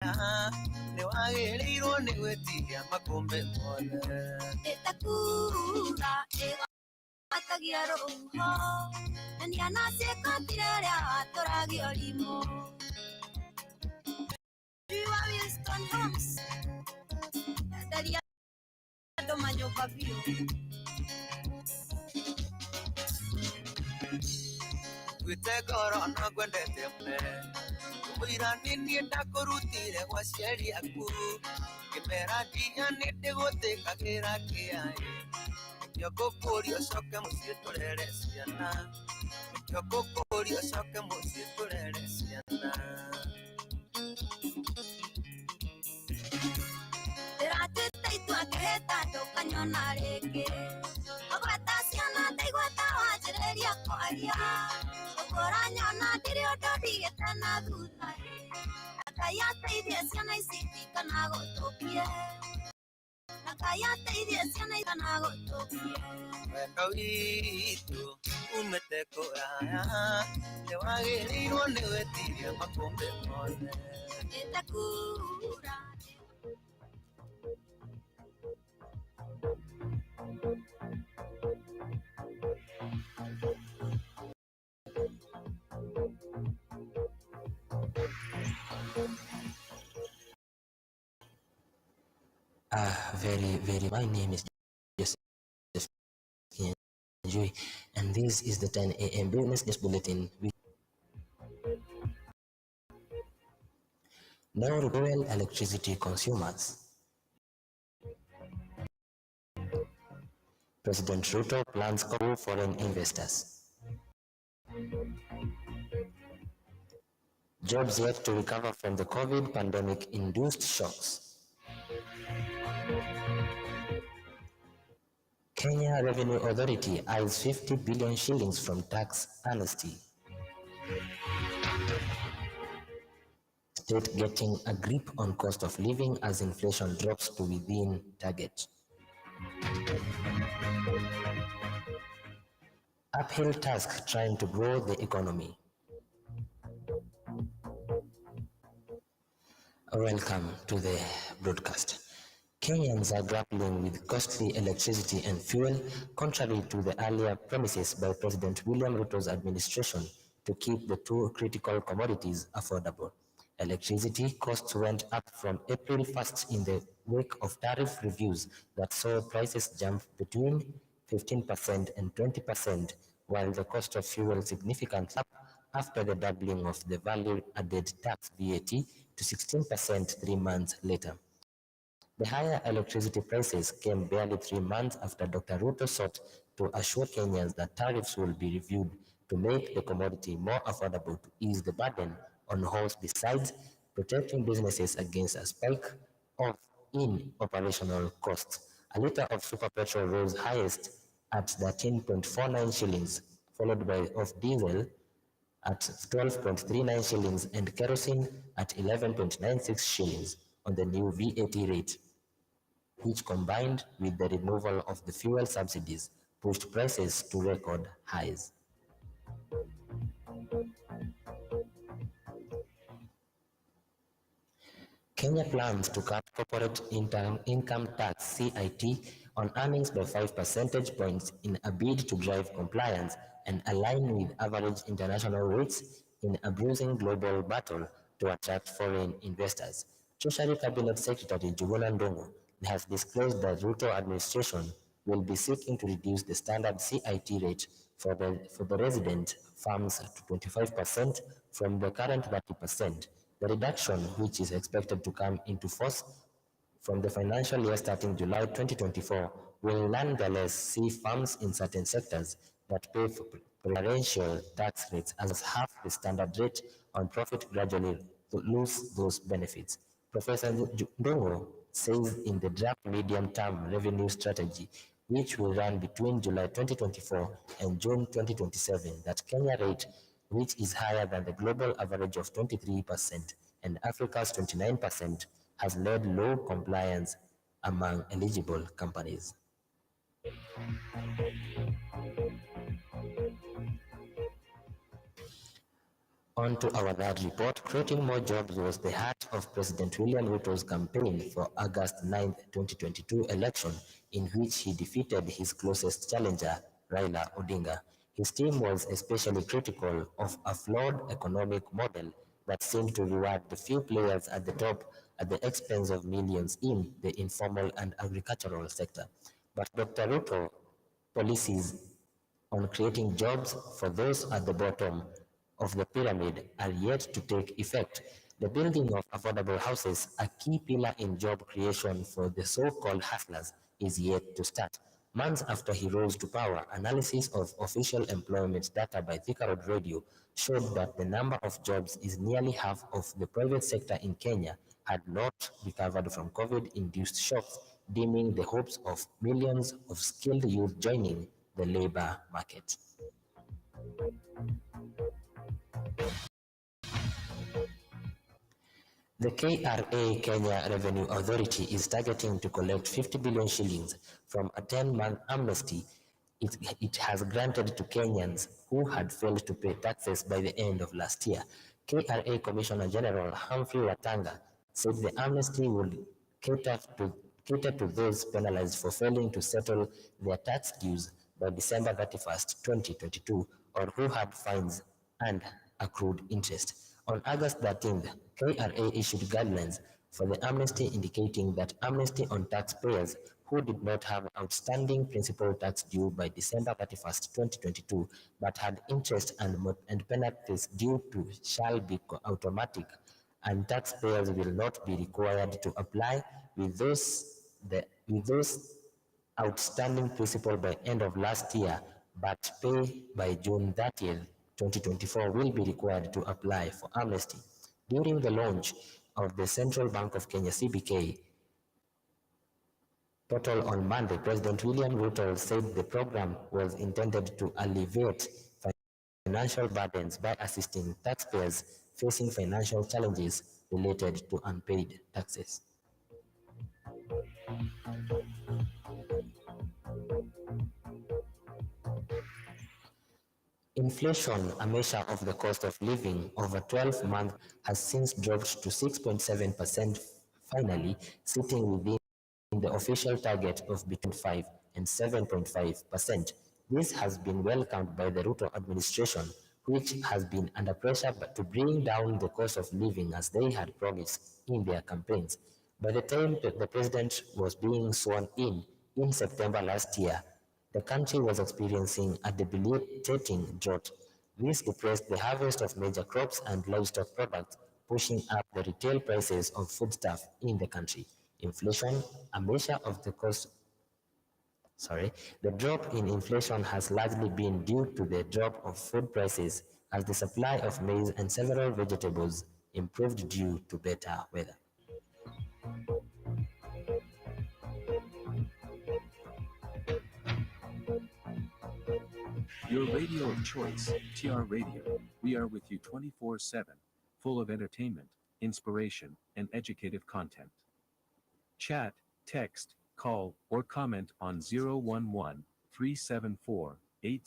ne wagĩrĩirwo nĩ gwĩtiria makũmbĩ mothe ĩtakura ĩgatagia rũhuho na nĩanaciĩkatire ũrĩa watũragia ũrimũ Riwa Winston Homes enderia andũ manyũmba biũ gwĩte ngoro na ngwendete mũne Wira nini ndakũrutire gwa ciari aku ngĩmera nginya nĩndĩgũtĩkagĩra kĩai nĩkĩo ngũkũria ũcoke mũciĩ tũrere ciana nĩkĩo ngũkũria ũcoke mũciĩ tũrere ciana ndĩratwĩte itua ngĩhĩta ndũkanyona rĩngĩ ũgweta ciana ndaigweta wanjĩrĩria kwaria ũkũra nyona ndĩrĩ ũndũ ndigĩte na thutha Ngai ateithie ciana ici kana gũtũkie Ngai ateithie ciana kana gũtũkie wendo witũ umĩte kũraya nĩwagĩrĩirwo nĩ gwĩtiria makũmbĩ mothe ĩtakura My name is Joseph Joy, and this is the 10 a.m. Business News Bulletin. No rural electricity consumers. President Ruto plans call foreign investors. Jobs yet to recover from the COVID pandemic-induced shocks. Kenya Revenue Authority eyes 50 billion shillings from tax amnesty. State getting a grip on cost of living as inflation drops to within target. Uphill task trying to grow the economy. Welcome to the broadcast. Kenyans are grappling with costly electricity and fuel, contrary to the earlier promises by President William Ruto's administration to keep the two critical commodities affordable. Electricity costs went up from April 1st in the wake of tariff reviews that saw prices jump between 15% and 20%, while the cost of fuel significantly up after the doubling of the value-added tax VAT to 16% 3 months later. The higher electricity prices came barely 3 months after Dr. Ruto sought to assure Kenyans that tariffs will be reviewed to make the commodity more affordable to ease the burden on homes, besides protecting businesses against a spike in operational costs. A litre of super petrol rose highest at 13.49 shillings, followed by of diesel at 12.39 shillings and kerosene at 11.96 shillings on the new VAT rate, which combined with the removal of the fuel subsidies pushed prices to record highs. Kenya plans to cut corporate income tax CIT on earnings by 5 percentage points in a bid to drive compliance and align with average international rates in a bruising global battle to attract foreign investors. Treasury Cabinet Secretary Njuguna Ndung'u has disclosed that Ruto administration will be seeking to reduce the standard CIT rate for the resident firms to 25% from the current 30%. The reduction, which is expected to come into force from the financial year starting July 2024, will nonetheless see firms in certain sectors that pay for preferential tax rates as half the standard rate on profit gradually lose those benefits. Professor Ndung'u says in the draft medium-term revenue strategy, which will run between July 2024 and June 2027, that Kenya rate, which is higher than the global average of 23% and Africa's 29%, has led low compliance among eligible companies. On to our third report. Creating more jobs was the heart of President William Ruto's campaign for August 9, 2022 election, in which he defeated his closest challenger, Raila Odinga. His team was especially critical of a flawed economic model that seemed to reward the few players at the top at the expense of millions in the informal and agricultural sector. But Dr. Ruto policies on creating jobs for those at the bottom of the pyramid are yet to take effect. The building of affordable houses, a key pillar in job creation for the so-called hustlers, is yet to start. Months after he rose to power, analysis of official employment data by Thika Road Radio showed that the number of jobs is nearly half of the private sector in Kenya had not recovered from COVID-induced shocks, dimming the hopes of millions of skilled youth joining the labor market. The KRA Kenya Revenue Authority is targeting to collect 50 billion shillings from a 10-month amnesty it has granted to Kenyans who had failed to pay taxes by the end of last year. KRA Commissioner General Humphrey Watanga said the amnesty would cater to those penalized for failing to settle their tax dues by December 31st, 2022, or who had fines and accrued interest. On August 13th, KRA issued guidelines for the amnesty indicating that amnesty on taxpayers who did not have outstanding principal tax due by December 31st, 2022, but had interest and penalties due to shall be automatic, and taxpayers will not be required to apply with those outstanding principal by end of last year, but pay by June 30th, 2024 will be required to apply for amnesty. During the launch of the Central Bank of Kenya CBK portal on Monday, President William Ruto said the program was intended to alleviate financial burdens by assisting taxpayers facing financial challenges related to unpaid taxes. Inflation, a measure of the cost of living over 12 months, has since dropped to 6.7%, finally sitting within the official target of between 5 and 7.5%. This has been welcomed by the Ruto administration, which has been under pressure to bring down the cost of living as they had promised in their campaigns. By the time the president was being sworn in September last year, the country was experiencing a debilitating drought. This depressed the harvest of major crops and livestock products, pushing up the retail prices of foodstuff in the country. Inflation, a measure of the cost. The drop in inflation has largely been due to the drop of food prices as the supply of maize and several vegetables improved due to better weather. Your radio of choice, TR Radio. We are with you 24/7, full of entertainment, inspiration, and educative content. Chat, text, call, or comment on 011 374 80